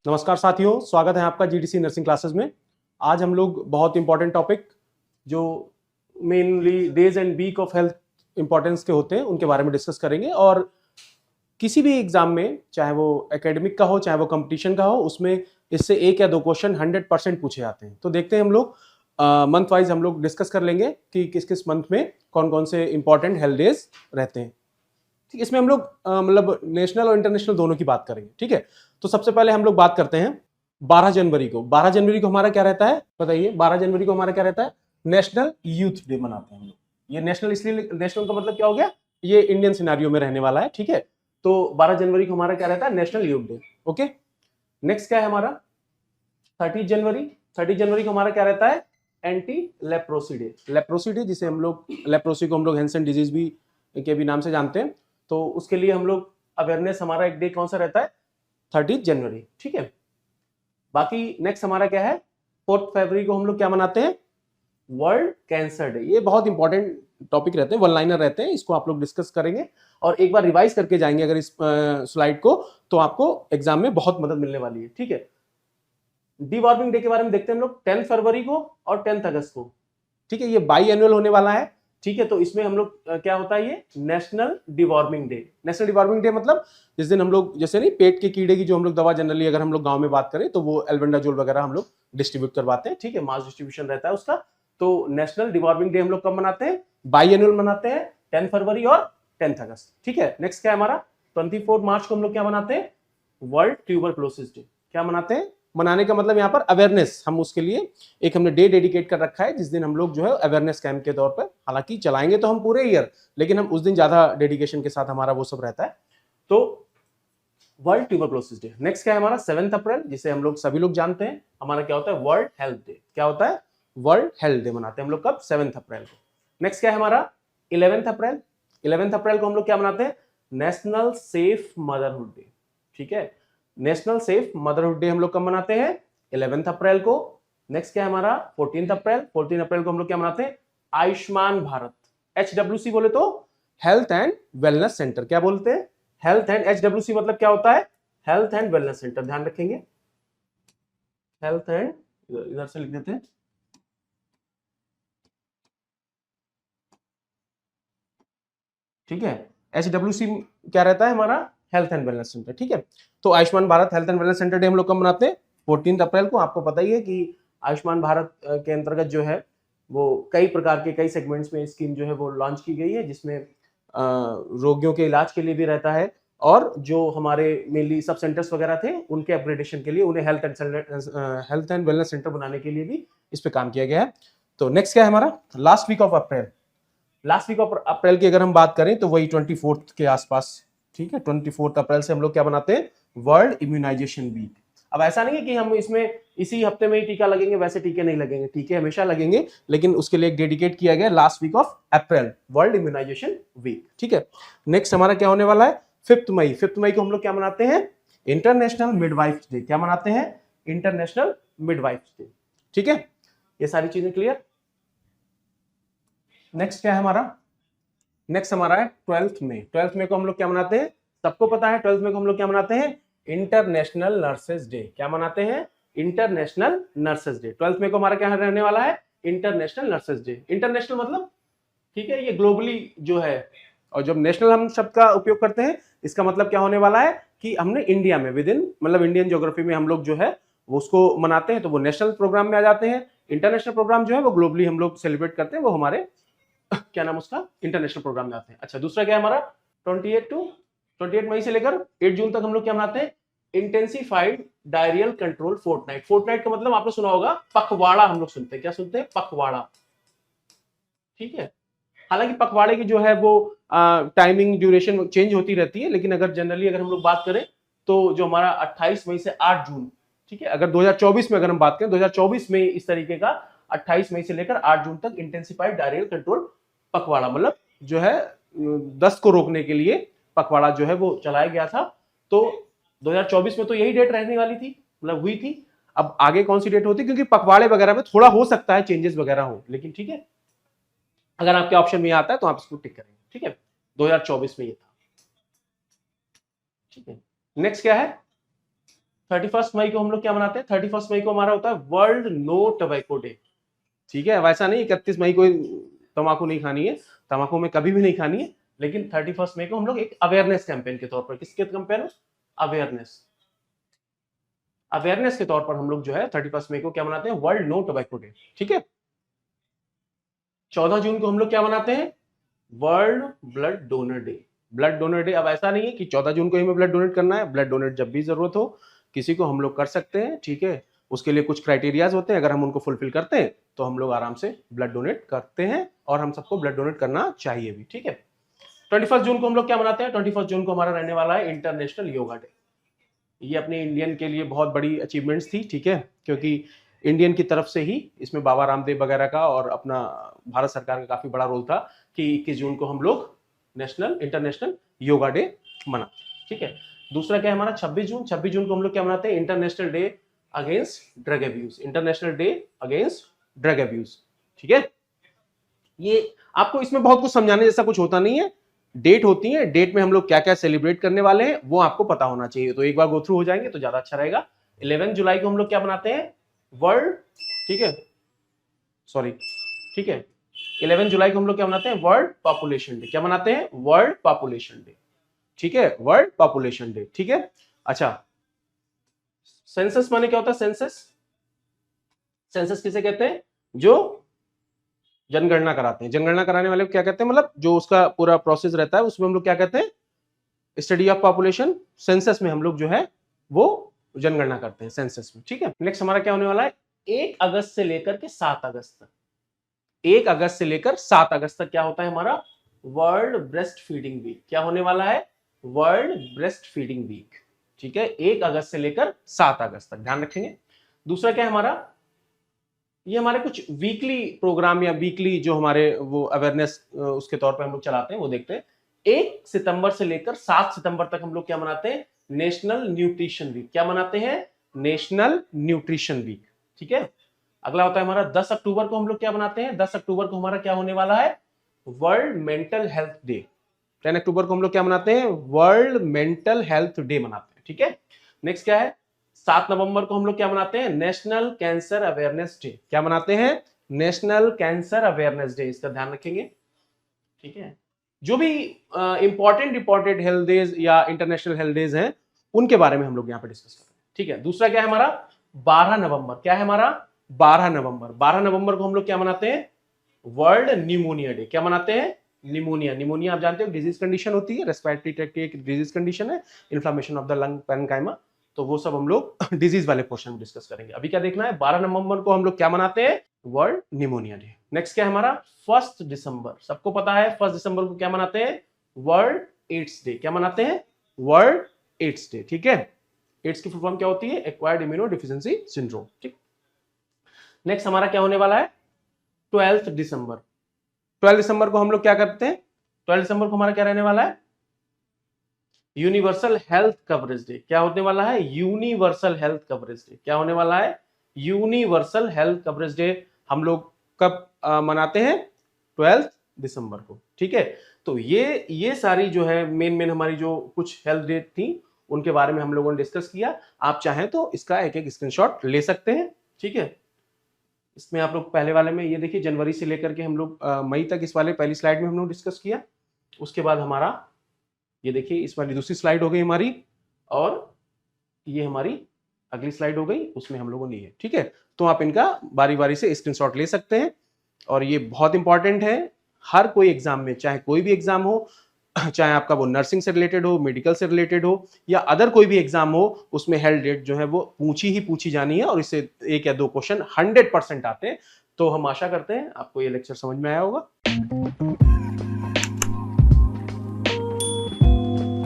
नमस्कार साथियों, स्वागत है आपका जीडीसी नर्सिंग क्लासेस में। आज हम लोग बहुत इंपॉर्टेंट टॉपिक जो mainly days and week of health importance के होते हैं उनके बारे में डिस्कस करेंगे। और किसी भी एग्जाम में, चाहे वो एकेडमिक का हो चाहे वो कंपटीशन का हो, उसमें इससे एक या दो क्वेश्चन 100% पूछे जाते हैं। तो देखते हैं हम लोग मंथ वाइज हम लोग डिस्कस कर लेंगे कि किस किस मंथ में कौन कौन से इंपॉर्टेंट हेल्थ डेज रहते हैं। ठीक, इसमें हम लोग मतलब नेशनल और इंटरनेशनल दोनों की बात करेंगे। ठीक है, तो सबसे पहले हम लोग बात करते हैं 12 जनवरी को। 12 जनवरी को हमारा क्या रहता है बताइए? 12 जनवरी को हमारा क्या रहता है? नेशनल यूथ डे मनाते हैं हम लोग। ये नेशनल इसलिए, नेशनल का मतलब क्या हो गया? ये इंडियन सिनेरियो में रहने वाला है। ठीक है, तो 12 जनवरी को हमारा क्या रहता है? National youth day. Okay, next क्या है हमारा? 30 जनवरी। 30 जनवरी को हमारा क्या रहता है? Anti leprosy day. Leprosy day, जिसे हम लोग लेप्रोसी को हम लोग हैंसन डिजीज भी के भी नाम से जानते हैं, तो उसके लिए हम लोग अवेयरनेस, हमारा एक डे कौन सा रहता है? 30 जनवरी। ठीक है, बाकी नेक्स्ट हमारा क्या है? 4 फरवरी को हम लोग क्या मनाते हैं? World cancer day. ये बहुत इंपॉर्टेंट टॉपिक रहते हैं, वन लाइनर रहते हैं, इसको आप लोग डिस्कस करेंगे और एक बार रिवाइज करके जाएंगे अगर इस स्लाइड को, तो आपको एग्जाम में बहुत मदद मिलने वाली है। ठीक है, डीवॉर्मिंग डे के बारे में देखते हैं हम लोग 10 फरवरी को और 10 अगस्त को। ठीक है, ये बाई एनुअल होने वाला है। ठीक है, तो इसमें हम लोग क्या होता है? ये national deworming day. National deworming day मतलब जिस दिन हम लोग, जैसे नहीं, पेट के कीड़े की जो हम लोग दवा जनरली अगर हम लोग गांव में बात करें तो वो एल्बेंडाजोल वगैरह हम लोग डिस्ट्रीब्यूट करवाते हैं। ठीक है, मास डिस्ट्रीब्यूशन रहता है उसका। तो नेशनल डिवॉर्मिंग डे हम लोग कब मनाते हैं? बाई एनुअल मनाते हैं, 10 फरवरी और 10 अगस्त। ठीक है, नेक्स्ट क्या है हमारा? 24 मार्च को हम लोग क्या मनाते हैं? World tuberculosis day. क्या मनाते हैं? मनाने का मतलब यहाँ पर अवेयरनेस, हम उसके लिए एक हमने डे डेडिकेट कर रखा है जिस दिन हम लोग जो है अवेयरनेस कैंप के तौर पर, हालांकि चलाएंगे तो हम पूरे ईयर, लेकिन हम उस दिन ज्यादा डेडिकेशन के साथ हमारा वो सब रहता है। तो वर्ल्ड ट्यूबरक्लोसिस डे। नेक्स्ट क्या है हमारा? 7 अप्रैल, जिसे हम लोग सभी लोग जानते हैं, हमारा क्या होता है? World health day. क्या होता है? वर्ल्ड हेल्थ डे मनाते हैं हम लोग कब? 7 अप्रैल को। नेक्स्ट क्या है हमारा? 11 अप्रैल। 11 अप्रैल को हम लोग क्या मनाते हैं? National safe motherhood day. ठीक है, नेशनल सेफ मदरहुड डे हम लोग कब मनाते हैं? 11 अप्रैल को। नेक्स्ट क्या है हमारा? 14 अप्रैल। 14 अप्रैल को हम लोग क्या मनाते हैं? आयुष्मान भारत, HWC बोले तो हेल्थ एंड वेलनेस सेंटर। क्या बोलते हैं? हेल्थ एंड, HWC मतलब क्या होता है? Health and wellness centre. ध्यान रखेंगे, हेल्थ एंड, इधर से लिख देते हैं, ठीक है। HWC क्या रहता है हमारा? Health and wellness centre. ठीक है, तो Ayushman Bharat health and wellness centre day हम लोग कब मनाते हैं? 14 अप्रैल को। आपको पता ही है कि आयुष्मान भारत के अंतर्गत जो है वो कई प्रकार के, कई सेगमेंट्स में स्कीम जो है वो लॉन्च की गई है, जिसमें रोगियों के इलाज के लिए भी रहता है, और जो हमारे मेनली सब सेंटर्स वगैरह थे उनके अपग्रेडेशन के लिए, उन्हें हेल्थ एंड वेलनेस सेंटर बनाने के लिए भी इस पे काम किया गया है। तो नेक्स्ट क्या है हमारा? Last week of April. Last week of April की अगर हम बात करें तो वही 24 के आसपास। ठीक है, 24 अप्रैल से हम लोग क्या बनाते हैं? World immunization week. अब ऐसा नहीं है कि हम इसमें इसी हफ्ते में ही टीका लगेंगे, वैसे टीके नहीं लगेंगे, टीके हमेशा लगेंगे, लेकिन उसके लिए एक डेडिकेट किया गया last week of April, world immunization week. ठीक है, नेक्स्ट हमारा क्या होने वाला है? 5 मई। 5 मई को हम लोग क्या मनाते हैं? International midwife day. क्या मनाते हैं? International midwife day. ठीक है, ये सारी चीजें क्लियर। नेक्स्ट क्या है हमारा? नेक्स्ट हमारा है 12 मई। 12 मई को हम लोग क्या मनाते हैं? सबको पता है 12 मई को हम लोग क्या मनाते हैं? International nurses day. क्या मनाते हैं? International nurses day. 12 मई को हमारा क्या रहने वाला है? International nurses day. इंटरनेशनल मतलब, ठीक है, ये ग्लोबली जो है, और जब नेशनल हम शब्द का उपयोग करते हैं, इसका मतलब क्या होने वाला है कि हमने इंडिया में, विद इन मतलब इंडियन ज्योग्राफी में हम लोग जो है वो उसको मनाते हैं, तो वो नेशनल प्रोग्राम में आ जाते हैं। इंटरनेशनल प्रोग्राम जो है वो ग्लोबली हम लोग सेलिब्रेट करते हैं, वो हमारे क्या नाम उसका? इंटरनेशनल प्रोग्राम में आते हैं। अच्छा, दूसरा क्या है हमारा? 28 मई से लेकर 8 जून तक हम लोग क्या मनाते हैं? Intensified diarrhoeal control fortnight. Fortnight का मतलब आपने सुना होगा पखवाड़ा, हम लोग सुनते हैं, क्या सुनते हैं? पखवाड़ा। ठीक है, हालांकि पखवाड़े की जो है वो टाइमिंग ड्यूरेशन चेंज होती रहती है, लेकिन अगर जनरली अगर हम लोग बात करें तो जो हमारा 28 मई से 8 जून, ठीक है, अगर 2024 में अगर हम बात करें, 2024 में इस तरीके का 28 मई से लेकर 8 जून तक इंटेंसिफाइड डायरियल कंट्रोल पखवाड़ा, मतलब जो है दस्त को रोकने के लिए पखवाड़ा जो है वो चलाया गया था। तो 2024 में तो यही डेट रहने वाली थी, मतलब हुई थी। अब आगे कौन सी डेट होती, क्योंकि पखवाड़े वगैरह में थोड़ा हो सकता है चेंजेस वगैरह हो, लेकिन ठीक है, अगर आपके ऑप्शन में आता है तो आप इसको टिक करेंगे। ठीक है, 2024 में ये था। ठीक है, नेक्स्ट क्या है? 31 मई को हम लोग क्या मनाते हैं? 31 मई को हमारा होता है वर्ल्ड नो टोबैको डे। ठीक है, वैसा नहीं 31 मई को तंबाकू नहीं खानी है, तंबाकू में कभी भी नहीं खानी है, लेकिन 31 मई को हम लोग एक अवेयरनेस कैंपेन के तौर पर, किसके कैंपेन? अवेयरनेस के तौर पर हम लोग जो है 31 मई को क्या मनाते हैं? World no tobacco day. ठीक है, 14 जून को हम लोग क्या मनाते हैं? World blood donor day. Blood donor day, अब ऐसा नहीं है कि 14 जून को ही हमें ब्लड डोनेट करना है, ब्लड डोनेट जब भी जरूरत हो किसी को हम लोग कर सकते हैं। ठीक है, उसके लिए कुछ क्राइटेरियाज होते हैं, अगर हम उनको फुलफिल करते हैं तो हम लोग आराम से ब्लड डोनेट करते हैं, और हम सबको ब्लड डोनेट करना चाहिए भी। ठीक है, 21 जून को हम लोग क्या मनाते हैं? 21 जून को हमारा रहने वाला है इंटरनेशनल योगा डे। ये अपने इंडियन के लिए बहुत बड़ी अचीवमेंट्स थी। ठीक है, क्योंकि इंडियन की तरफ से ही इसमें बाबा रामदेव वगैरह का और अपना भारत सरकार का काफी बड़ा रोल था कि 21 जून को हम लोग इंटरनेशनल योगा डे मना। ठीक है, दूसरा क्या है हमारा? 26 जून। 26 जून को हम लोग क्या मनाते हैं? International day against drug abuse. International day against drug abuse. ठीक है, ये आपको इसमें बहुत कुछ समझाने जैसा कुछ होता नहीं है, डेट होती है, डेट में हम लोग क्या क्या सेलिब्रेट करने वाले हैं वो आपको पता होना चाहिए, तो एक बार गो थ्रू हो जाएंगे तो ज्यादा अच्छा रहेगा। 11 जुलाई को हम लोग क्या बनाते हैं? वर्ल्ड, ठीक है, सॉरी, ठीक है, 11 जुलाई को हम लोग क्या मनाते हैं? World population day. क्या मनाते हैं? World population day. ठीक है, वर्ल्ड पॉपुलेशन डे। ठीक है, अच्छा, सेंसस माने क्या होता है? सेंसस, सेंसस किसे कहते हैं? जो जनगणना कराते हैं। जनगणना कराने वाले को क्या कहते हैं? मतलब जो उसका पूरा प्रोसेस रहता है उसमें हम लोग क्या कहते हैं? Study of population. सेंसस में हम लोग जो है वो जनगणना करते हैं, सेंसस में। ठीक है, नेक्स्ट हमारा क्या होने वाला है? 1 अगस्त से लेकर के 7 अगस्त तक, 1 अगस्त से लेकर 7 अगस्त तक क्या होता है हमारा? World breast feeding week. क्या होने वाला है? World breast feeding week. ठीक है, 1 अगस्त से लेकर 7 अगस्त तक, ध्यान रखेंगे। दूसरा क्या है हमारा? ये हमारे कुछ वीकली प्रोग्राम या वीकली जो हमारे वो अवेयरनेस उसके तौर पे हम लोग चलाते हैं, वो देखते हैं। 1 सितंबर से लेकर 7 सितंबर तक हम लोग क्या मनाते हैं? National nutrition week. क्या मनाते हैं? National nutrition week. ठीक है, अगला होता है हमारा 10 अक्टूबर को हम लोग क्या मनाते हैं? 10 अक्टूबर को हमारा क्या होने वाला है? World mental health day. 10 अक्टूबर को हम लोग क्या मनाते हैं? वर्ल्ड मेंटल हेल्थ डे मनाते हैं। ठीक है, नेक्स्ट क्या है? 7 नवंबर को हम लोग क्या मनाते हैं? National cancer awareness day. क्या मनाते हैं? नेशनल कैंसर अवेयरनेस डे, इसका ध्यान रखेंगे। ठीक है, जो भी इंपॉर्टेंट हेल्थ डेज या इंटरनेशनल हेल्थ डेज हैं उनके बारे में हम लोग यहाँ पे डिस्कस कर रहे हैं। ठीक है, दूसरा क्या है हमारा? 12 नवंबर। क्या है हमारा? 12 नवंबर। 12 नवंबर को हम लोग क्या मनाते हैं? World pneumonia day. क्या मनाते हैं? निमोनिया। निमोनिया आप जानते हो डिजीज कंडीशन होती है, रेस्पिरेटरी ट्रैक्ट की एक डिजीज कंडीशन है, inflammation of the lung parenchyma, तो वो सब हम लोग डिजीज वाले पोर्शन में डिस्कस करेंगे। अभी क्या देखना है? 12 नवंबर को हम लोग क्या मनाते हैं? World pneumonia day. नेक्स्ट क्या है हमारा? 1 दिसंबर। सबको पता है 1 दिसंबर को क्या मनाते हैं? World AIDS day. क्या मनाते हैं? World AIDS day. ठीक है, एड्स की फुल फॉर्म क्या होती है? Acquired immuno deficiency syndrome. ठीक, नेक्स्ट हमारा क्या होने वाला है? 12 दिसंबर। 12 दिसंबर को हम लोग क्या करते हैं? 12 दिसंबर को हमारा क्या रहने वाला है? Universal health coverage day. क्या होने वाला है? Universal health coverage day. क्या होने वाला है? यूनिवर्सल हेल्थ कवरेज डे हम लोग कब मनाते हैं? 12 दिसंबर को। ठीक है, तो ये सारी जो है मेन हमारी जो कुछ हेल्थ डे थी उनके बारे में हम लोगों ने डिस्कस किया। आप चाहें तो इसका एक स्क्रीनशॉट ले सकते हैं। ठीक है, इसमें आप लोग पहले वाले में ये देखिए, जनवरी से लेकर के हम लोग मई तक इस वाले पहली स्लाइड में हम लोग डिस्कस किया। उसके बाद हमारा ये देखिए इस वाली दूसरी स्लाइड हो गई हमारी, और ये हमारी अगली स्लाइड हो गई, उसमें हम लोगों ने ये। ठीक है, तो आप इनका बारी बारी से स्क्रीनशॉट ले सकते हैं, और ये बहुत इंपॉर्टेंट है हर कोई एग्जाम में, चाहे कोई भी एग्जाम हो, चाहे आपका वो नर्सिंग से रिलेटेड हो, मेडिकल से रिलेटेड हो, या अदर कोई भी एग्जाम हो, उसमें हेल्थ डेट जो है वो पूछी जानी है, और इससे 1 या 2 क्वेश्चन 100% आते हैं। तो हम आशा करते हैं आपको ये लेक्चर समझ में आया होगा।